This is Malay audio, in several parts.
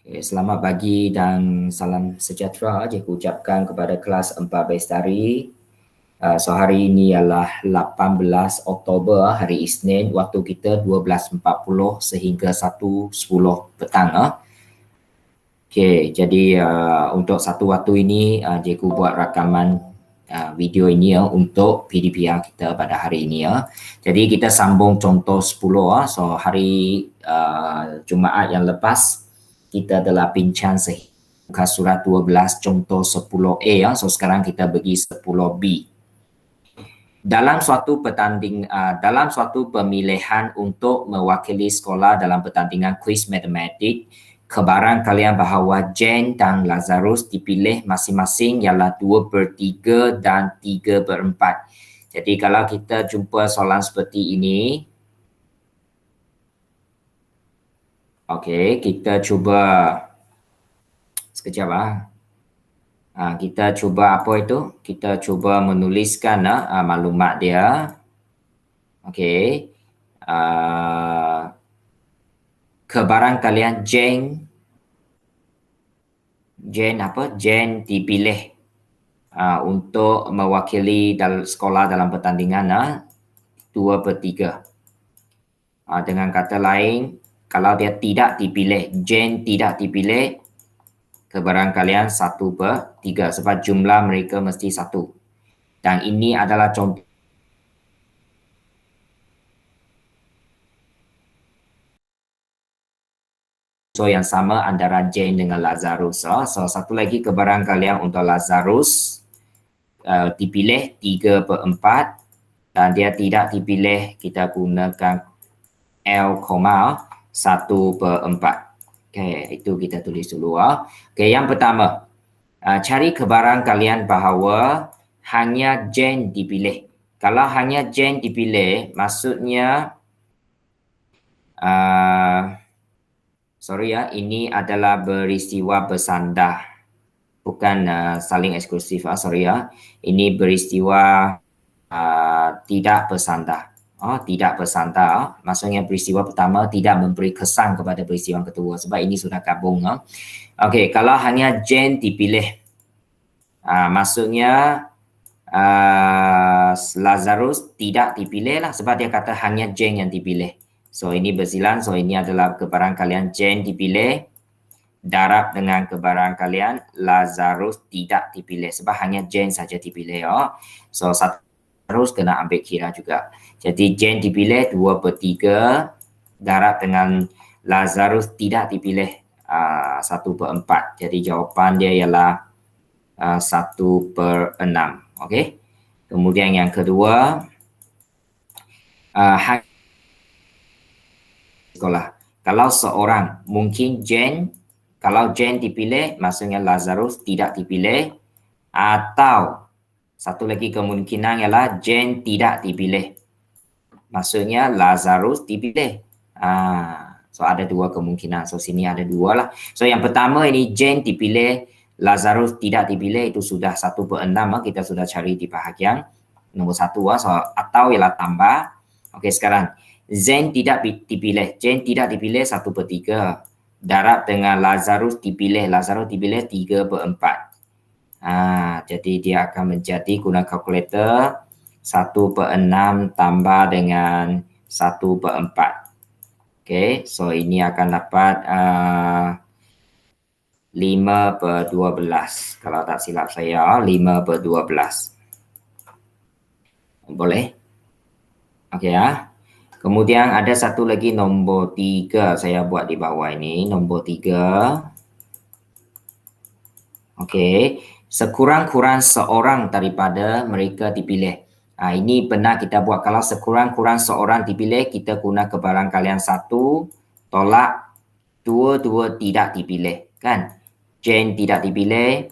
Selamat pagi dan salam sejahtera je aku ucapkan kepada kelas 4 Bestari. So hari ini ialah 18 Oktober, hari Isnin, waktu kita 12.40 sehingga 1.10 petang. Okey, jadi untuk satu waktu ini cikgu buat rakaman video ini untuk PDPR kita pada hari ini ya. Jadi kita sambung contoh 10 So hari Jumaat yang lepas kita telah bincang muka surat 12 contoh 10A So sekarang kita bagi 10B. Dalam suatu pemilihan untuk mewakili sekolah dalam pertandingan kuis matematik, kebaran kalian bahawa Jane dan Lazarus dipilih masing-masing ialah 2/3 dan 3/4. Jadi kalau kita jumpa soalan seperti ini, okey, kita cuba sekejap kita cuba apa itu? Kita cuba menuliskan maklumat dia. Okey. Kebaran kalian Jane dipilih untuk mewakili sekolah dalam pertandingan 2/3. Dengan kata lain, kalau dia tidak dipilih, Jane tidak dipilih, kebaran kalian 1/3 sebab jumlah mereka mesti 1. Dan ini adalah contoh yang sama antara Jane dengan Lazarus. So satu lagi kebaran kalian untuk Lazarus dipilih 3/4 dan dia tidak dipilih, kita gunakan L, 1/4. Okey, itu kita tulis dulu. Okey, yang pertama, cari kebaran kalian bahawa hanya Jane dipilih. Kalau hanya Jane dipilih, maksudnya ini adalah peristiwa bersandar, bukan saling eksklusif. Ini peristiwa tidak bersandar. Tidak bersandar, maksudnya peristiwa pertama tidak memberi kesan kepada peristiwa kedua sebab ini sudah gabung. Okey, kalau hanya Jane dipilih, maksudnya Lazarus tidak dipilih lah sebab dia kata hanya Jane yang dipilih. So ini bersilang, so ini adalah kebaran kalian Jane dipilih darab dengan kebaran kalian Lazarus tidak dipilih sebab hanya Jane saja dipilih. So terus kena ambil kira juga. Jadi Jane dipilih 2/3 darab dengan Lazarus tidak dipilih 1/4. Jadi jawapan dia ialah 1/6. Okey. Kemudian yang kedua, sekolah. Kalau seorang, mungkin Jane, kalau Jane dipilih, maksudnya Lazarus tidak dipilih, atau satu lagi kemungkinan ialah Jane tidak dipilih, maksudnya Lazarus dipilih. So ada dua kemungkinan. So sini ada dua lah. So yang pertama ini Jane dipilih, Lazarus tidak dipilih, itu sudah 1/6. Kita sudah cari di bahagian nombor 1. So atau ialah tambah. Okey, sekarang Jane tidak dipilih 1/3 darab dengan Lazarus dipilih 3/4. Jadi dia akan menjadi, guna kalkulator, 1/6 tambah dengan 1/4. Okey, so ini akan dapat 5/12. Kalau tak silap saya, 5/12. Boleh? Okey Kemudian ada satu lagi nombor 3 saya buat di bawah ini, nombor 3. Okey, sekurang-kurang seorang daripada mereka dipilih. Ini pernah kita buat. Kalau sekurang-kurang seorang dipilih, kita guna kebaran kalian 1 tolak 2 tidak dipilih, kan? Jane tidak dipilih,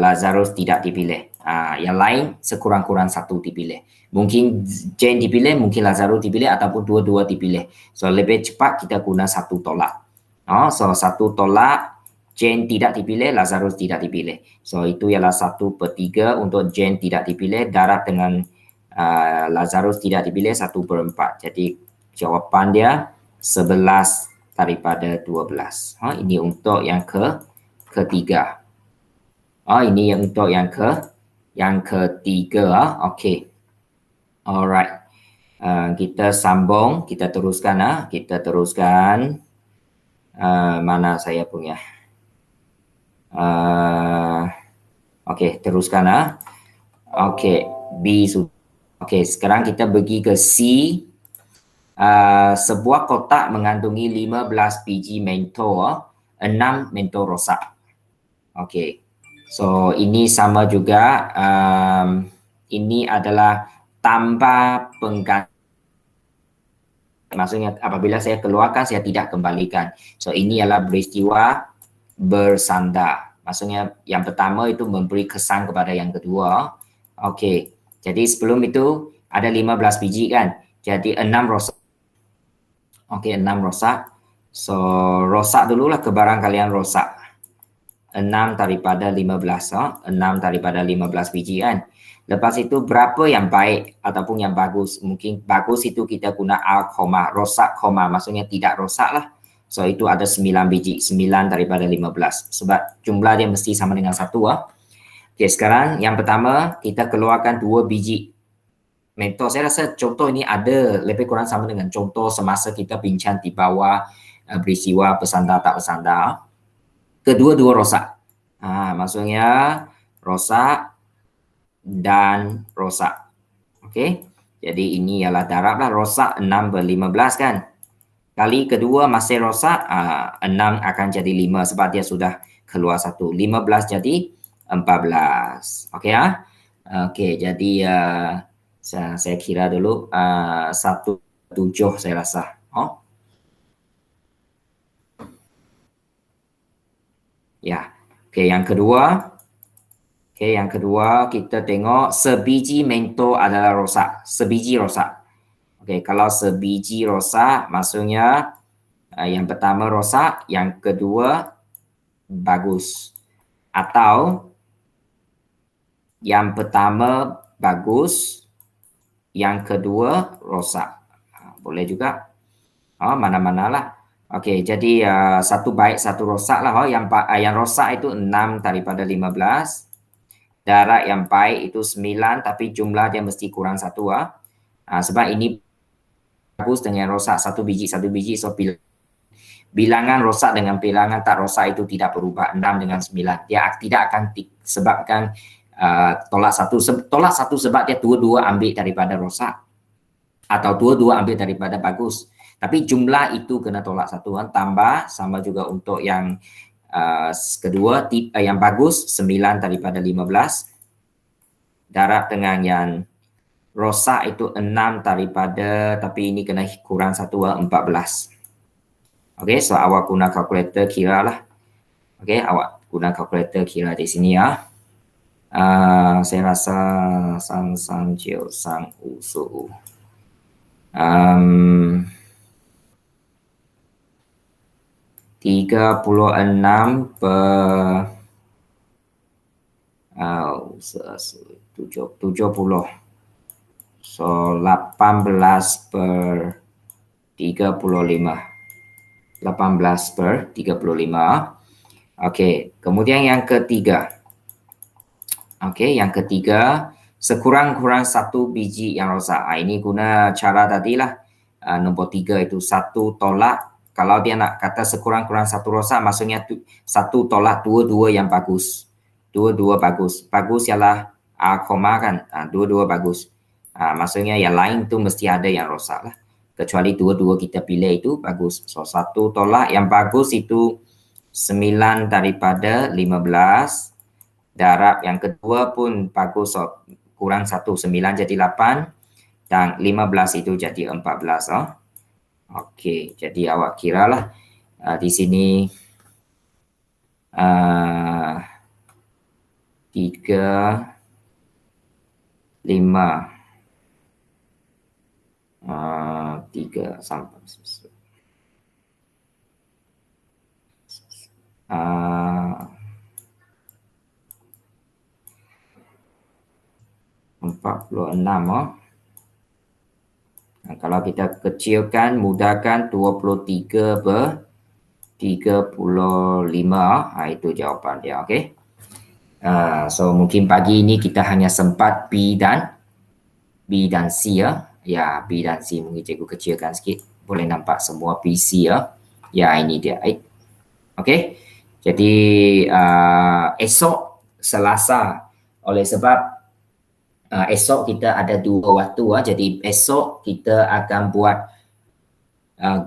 Lazarus tidak dipilih. Yang lain sekurang-kurang 1 dipilih. Mungkin Jane dipilih, mungkin Lazarus dipilih, ataupun dua-dua dipilih. So lebih cepat kita guna 1 tolak. So 1 tolak, Jane tidak dipilih, Lazarus tidak dipilih. So itu ialah 1/3 untuk Jane tidak dipilih darab dengan Lazarus tidak dipilih 1/4. Jadi jawapan dia 11 daripada 12. Ini untuk yang ketiga. Ini yang untuk yang ketiga. Okey. Alright. Kita sambung, kita teruskan. Mana saya punya? Okey, teruskan. Okey, B. Okey, sekarang kita pergi ke C. Sebuah kotak mengandungi 15 biji mentol, 6 mentol rosak. Okey. So ini sama juga, ini adalah tambah pengganti. Maksudnya apabila saya keluarkan, saya tidak kembalikan. So ini adalah peristiwa bersandar. Maksudnya yang pertama itu memberi kesan kepada yang kedua. Okey. Jadi sebelum itu ada 15 biji kan. Jadi 6 rosak. Okey, 6 rosak. So rosak dululah kebarang kalian rosak. 6 daripada 15, 6 daripada 15 biji kan. Lepas itu berapa yang baik ataupun yang bagus? Mungkin bagus itu kita guna al koma, rosak koma, maksudnya tidak rosak lah. So itu ada 9 biji, 9 daripada 15. Sebab jumlah dia mesti sama dengan 1. Okey, sekarang yang pertama kita keluarkan 2 biji mentol. Saya rasa contoh ini ada lebih kurang sama dengan contoh semasa kita bincang di bawah peristiwa bersandar tak bersandar. Kedua-dua rosak. Maksudnya rosak dan rosak. Okey. Jadi ini ialah darab lah, rosak 6/15 kan. Kali kedua masih rosak, 6 akan jadi 5 sebab dia sudah keluar 1. 15 jadi 14. Okey ah. Okey, jadi saya kira dulu 17 saya rasa. Ya. Okey, yang kedua. Okey, yang kedua kita tengok sebiji mentol adalah rosak. Sebiji rosak. Okey, kalau sebiji rosak maksudnya yang pertama rosak, yang kedua bagus. Atau yang pertama bagus, yang kedua rosak. Boleh juga. Mana-manalah. Okey, jadi satu baik, satu rosak lah. Yang rosak itu 6 daripada 15. Darab yang baik itu 9 tapi jumlah dia mesti kurang 1. Sebab ini bagus dengan rosak satu biji. So bilangan rosak dengan bilangan tak rosak itu tidak berubah, 6 dengan 9. Dia tidak akan sebabkan tolak satu. Tolak satu sebab dia dua-dua ambil daripada rosak atau dua-dua ambil daripada bagus. Tapi jumlah itu kena tolak satu. Tambah sama juga untuk yang kedua, yang bagus 9 daripada 15. Darab dengan yang rosak itu 6 daripada, tapi ini kena kurang 1, 14. Okey, so awak guna kalkulator kira lah. Okey, awak guna kalkulator kira di sini ya. Saya rasa sang jiu sang usu. 36 per 70. So 18 per 35. 18 per 35. Okey, kemudian yang ketiga. Okey, yang ketiga, sekurang-kurang 1 biji yang rosak. Ini guna cara tadilah. Nombor 3 itu 1 tolak. Kalau dia nak kata sekurang-kurang 1 rosak, maksudnya 1 tolak 2 yang bagus. 2 bagus. Bagus ialah koma kan. 2 bagus. Maksudnya yang lain tu mesti ada yang rosak lah. Kecuali 2 kita pilih itu bagus. So 1 tolak yang bagus itu 9 daripada 15. Darab yang kedua pun bagus. So kurang 1, 9 jadi 8. Dan 15 itu jadi 14. Okey, jadi awak kiralah di sini 3, 5, 3 sampai 46. Kalau kita kecilkan, mudahkan 23 per 35. Itu jawapan dia. Okey. So mungkin pagi ini kita hanya sempat B dan C ya. Ya, B dan C mungkin cikgu kecilkan sikit. Boleh nampak semua PC ya. Ya, ini dia. Okey. Jadi esok Selasa, oleh sebab esok kita ada 2 waktu jadi esok kita akan buat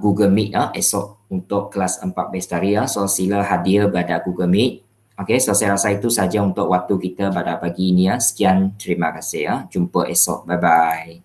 Google Meet esok untuk kelas 4 Bestari so sila hadir pada Google Meet. Okey, so saya rasa itu saja untuk waktu kita pada pagi ini Sekian, terima kasih Jumpa esok. Bye bye.